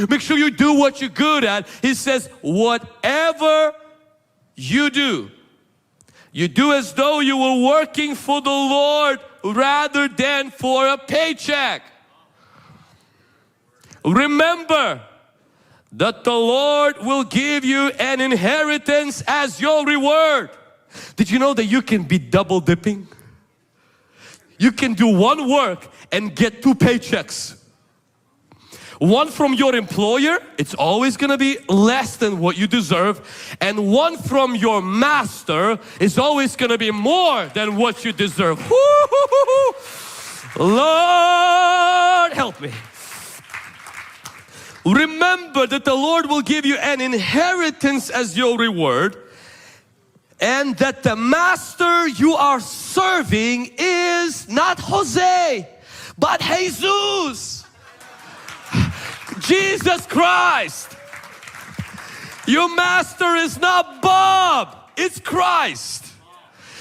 Make sure you do what you're good at. He says, whatever you do as though you were working for the Lord rather than for a paycheck. Remember that the Lord will give you an inheritance as your reward. Did you know that you can be double dipping? You can do one work and get 2 paychecks. One from your employer, it's always going to be less than what you deserve. And one from your master is always going to be more than what you deserve. Woo-hoo-hoo-hoo. Lord, help me. Remember that the Lord will give you an inheritance as your reward, and that the master you are serving is not Jose, but Jesus. Jesus Christ. Your master is not Bob, it's Christ.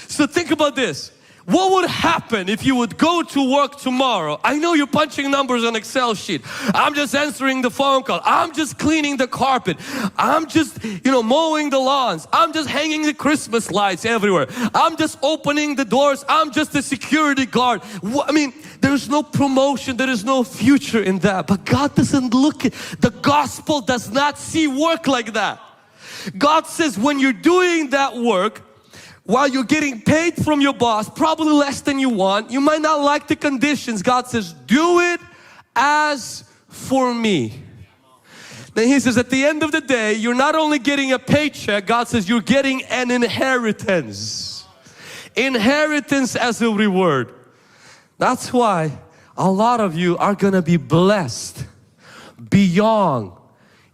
So think about this. What would happen if you would go to work tomorrow? I know you're punching numbers on Excel sheet. I'm just answering the phone call. I'm just cleaning the carpet. I'm just, mowing the lawns. I'm just hanging the Christmas lights everywhere. I'm just opening the doors. I'm just a security guard. I mean, there's no promotion. There is no future in that. But God doesn't look at, the gospel does not see work like that. God says when you're doing that work, while you're getting paid from your boss, probably less than you want, you might not like the conditions. God says, do it as for me. Then He says, at the end of the day, you're not only getting a paycheck, God says you're getting an inheritance. Inheritance as a reward. That's why a lot of you are going to be blessed beyond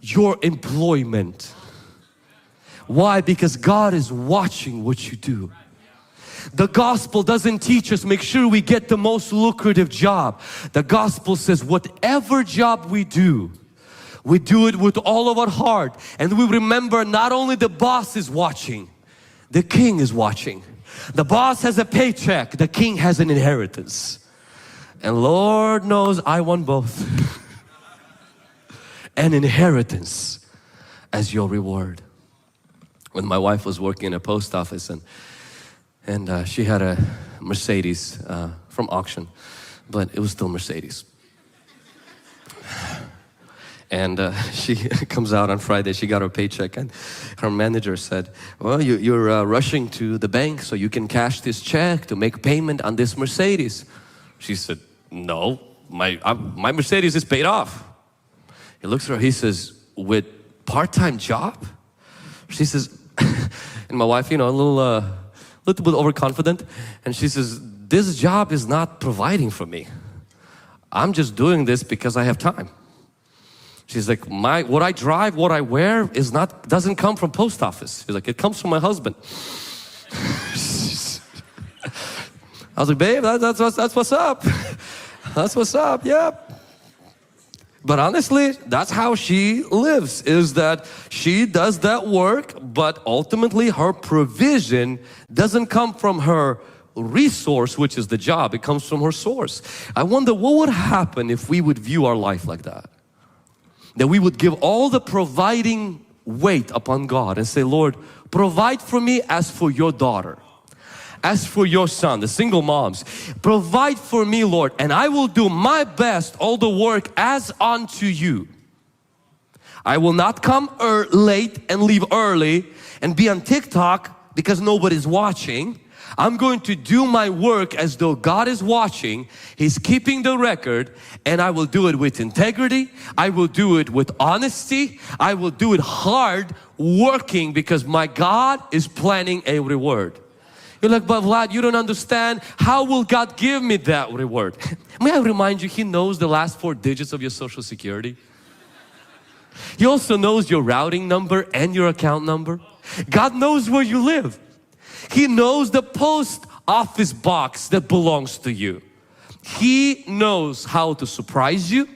your employment. Why? Because God is watching what you do. The gospel doesn't teach us make sure we get the most lucrative job. The gospel says whatever job we do it with all of our heart. And we remember not only the boss is watching, the king is watching. The boss has a paycheck, the king has an inheritance. And Lord knows I want both. An inheritance as your reward. When my wife was working in a post office and she had a Mercedes from auction, but it was still Mercedes. And she comes out on Friday, she got her paycheck, and her manager said, well, you're rushing to the bank so you can cash this check to make payment on this Mercedes. She said, no, my Mercedes is paid off. He looks at her, he says, with part-time job? She says, and my wife, a little bit overconfident, and she says, this job is not providing for me. I'm just doing this because I have time. She's like, what I drive, what I wear doesn't come from post office. She's like, it comes from my husband. I was like, babe, that's what's up. That's what's up, yeah. But honestly, that's how she lives, is that she does that work, but ultimately her provision doesn't come from her resource, which is the job. It comes from her source. I wonder what would happen if we would view our life like that. That we would give all the providing weight upon God and say, Lord, provide for me as for your daughter. As for your son, the single moms, provide for me, Lord, and I will do my best, all the work as unto you. I will not come late and leave early and be on TikTok because nobody's watching. I'm going to do my work as though God is watching. He's keeping the record, and I will do it with integrity. I will do it with honesty. I will do it hard working because my God is planning a reward. You're like, but Vlad, you don't understand. How will God give me that reward? May I remind you, He knows the last 4 digits of your social security. He also knows your routing number and your account number. God knows where you live. He knows the post office box that belongs to you. He knows how to surprise you.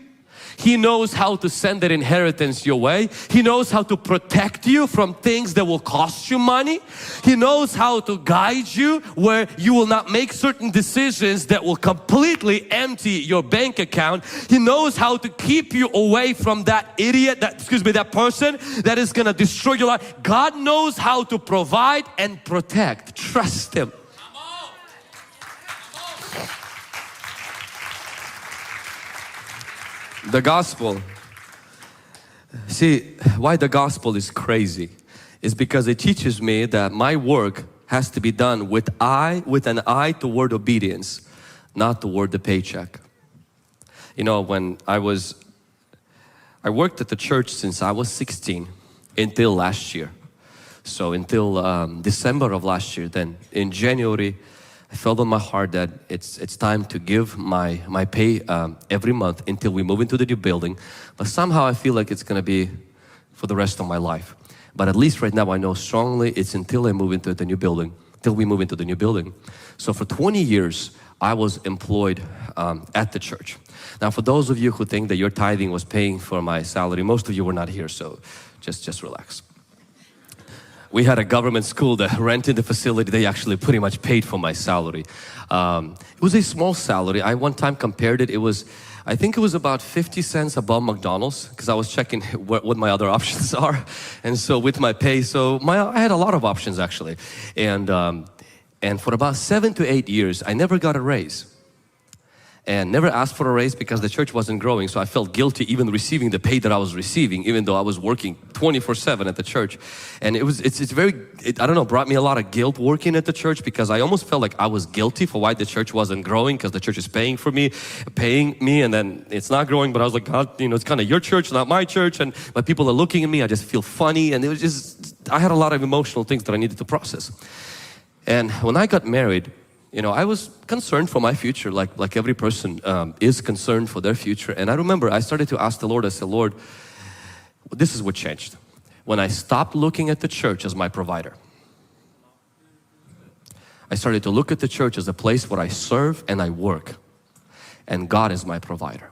He knows how to send that inheritance your way. He knows how to protect you from things that will cost you money. He knows how to guide you where you will not make certain decisions that will completely empty your bank account. He knows how to keep you away from that idiot, that person that is going to destroy your life. God knows how to provide and protect. Trust Him. The gospel. See, why the gospel is crazy is because it teaches me that my work has to be done with an eye toward obedience, not toward the paycheck. You know, when I worked at the church since I was 16 until last year. So until December of last year, then in January I felt on my heart that it's time to give my pay every month until we move into the new building. But somehow I feel like it's going to be for the rest of my life. But at least right now I know strongly it's until I move into the new building, till we move into the new building. So for 20 years I was employed at the church. Now for those of you who think that your tithing was paying for my salary, most of you were not here, so just relax. We had a government school that rented the facility. They actually pretty much paid for my salary. It was a small salary. I one time compared it. I think it was about 50 cents above McDonald's because I was checking what my other options are. And so with my pay, I had a lot of options actually. And for about 7 to 8 years, I never got a raise. And never asked for a raise because the church wasn't growing, so I felt guilty even receiving the pay that I was receiving, even though I was working 24/7 at the church. And I don't know, brought me a lot of guilt working at the church because I almost felt like I was guilty for why the church wasn't growing because the church is paying me, and then it's not growing. But I was like, God, you know, it's kind of your church, not my church, but people are looking at me. I just feel funny, and I had a lot of emotional things that I needed to process. And when I got married, you know, I was concerned for my future, like every person is concerned for their future. And I remember I started to ask the Lord, I said, Lord, this is what changed. When I stopped looking at the church as my provider, I started to look at the church as a place where I serve and I work. And God is my provider.